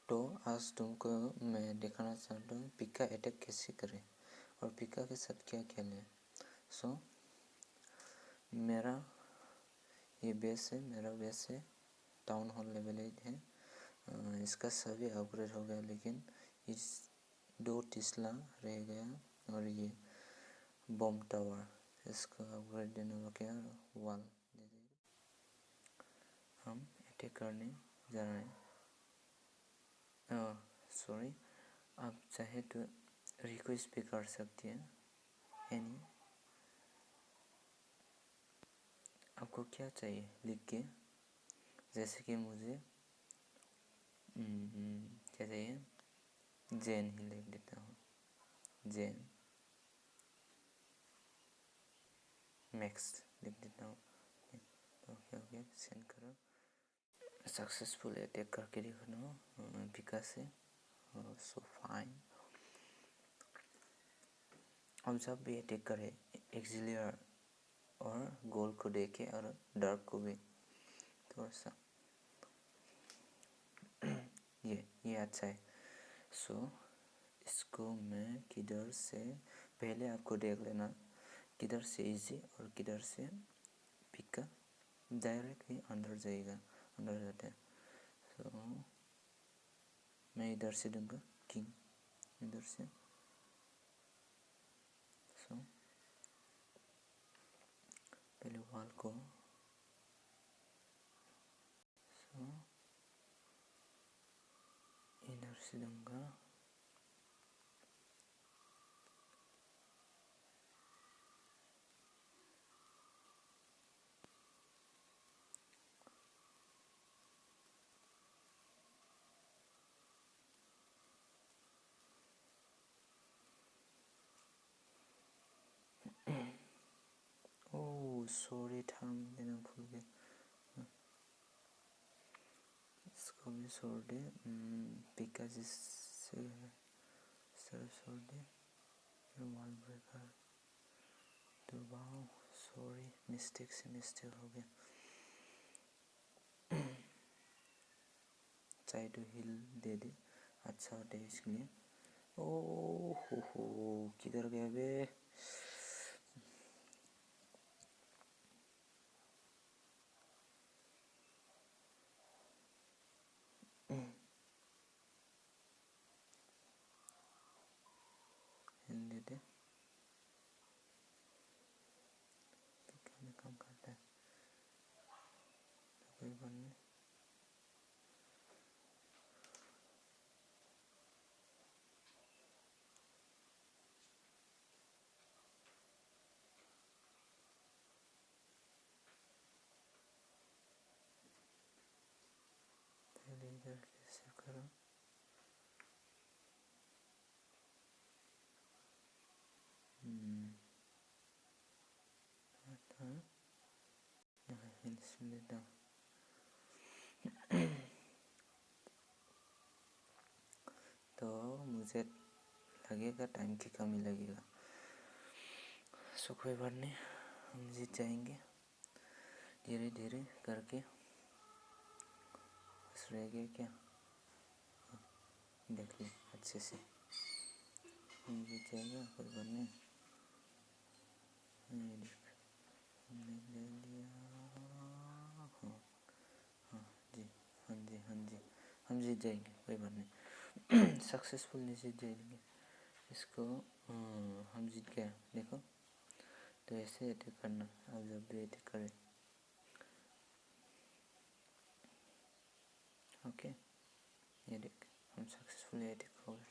तो आज तुमको मैं दिखाना चाहता हूँ पिका अटैक कैसे करें और पिका के साथ क्या खेलें। मेरा ये बेस है, मेरा बेस है टाउन हॉल लेवल 8 है। इसका सभी अपग्रेड हो गया, लेकिन इस 2 टिस्ला रह गया और ये बम टावर इसको अपग्रेड देना बाकी है। वॉल दे देंगे। हम अटैक करने जा रहे हैं। सॉरी, आप चाहे तो रिक्वेस्ट भी कर सकते हैं। एनी आपको क्या चाहिए लिख के, जैसे कि मुझे क्या चाहिए, जैन ही लिख देता हूँ। जैन मैक्स लिख देता हूँ। ओके सेंड करो। सक्सेसफुल अटैक करके दिखाना पिका से। So fine. हम जब भी अटैक करें एक्सिलियर और गोल्ड को देखे और डार्क को भी थोड़ा सा ये अच्छा है। इसको मैं किधर से, पहले आपको देख लेना किधर से इजी और किधर से पिका डायरेक्ट ही अंदर जाएगा, अंदर जाता है। मैं इधर से दूंगा किंग, इधर से। पहले वॉल को इधर से दूंगा। ओह सॉरी, टर्म देना भूल गया। इसको भी छोड़ दे, पिका जिससे सर छोड़ दे, वॉल ब्रेकर दबाओ। सॉरी, मिस्टेक से मिस्टेक हो गया। चाहे तो हिल दे दे, अच्छा होता है इसके लिए। ओह हो किधर गया बे। हिल दे दे, पिका में काम करता है तो कोई बात नहीं। पहले इधर कैसे करो। हिल देता हूँ। तो मुझे लगेगा टाइम की कमी लगेगा। कोई बात नहीं, हम जीत जाएंगे धीरे धीरे करके। बस रह गया क्या, देख ली अच्छे से, हम जीत जाएगा। कोई बात नहीं, हमने ले लिया। हाँ जी हम जीत जाएंगे, कोई बात नहीं। सक्सेसफुल जीत जाएंगे इसको। हम जीत गए देखो। तो ऐसे अटैक करना, अब जब भी अटैक करें। ओके, ये देख हम सक्सेसफुली अटैक हो गए।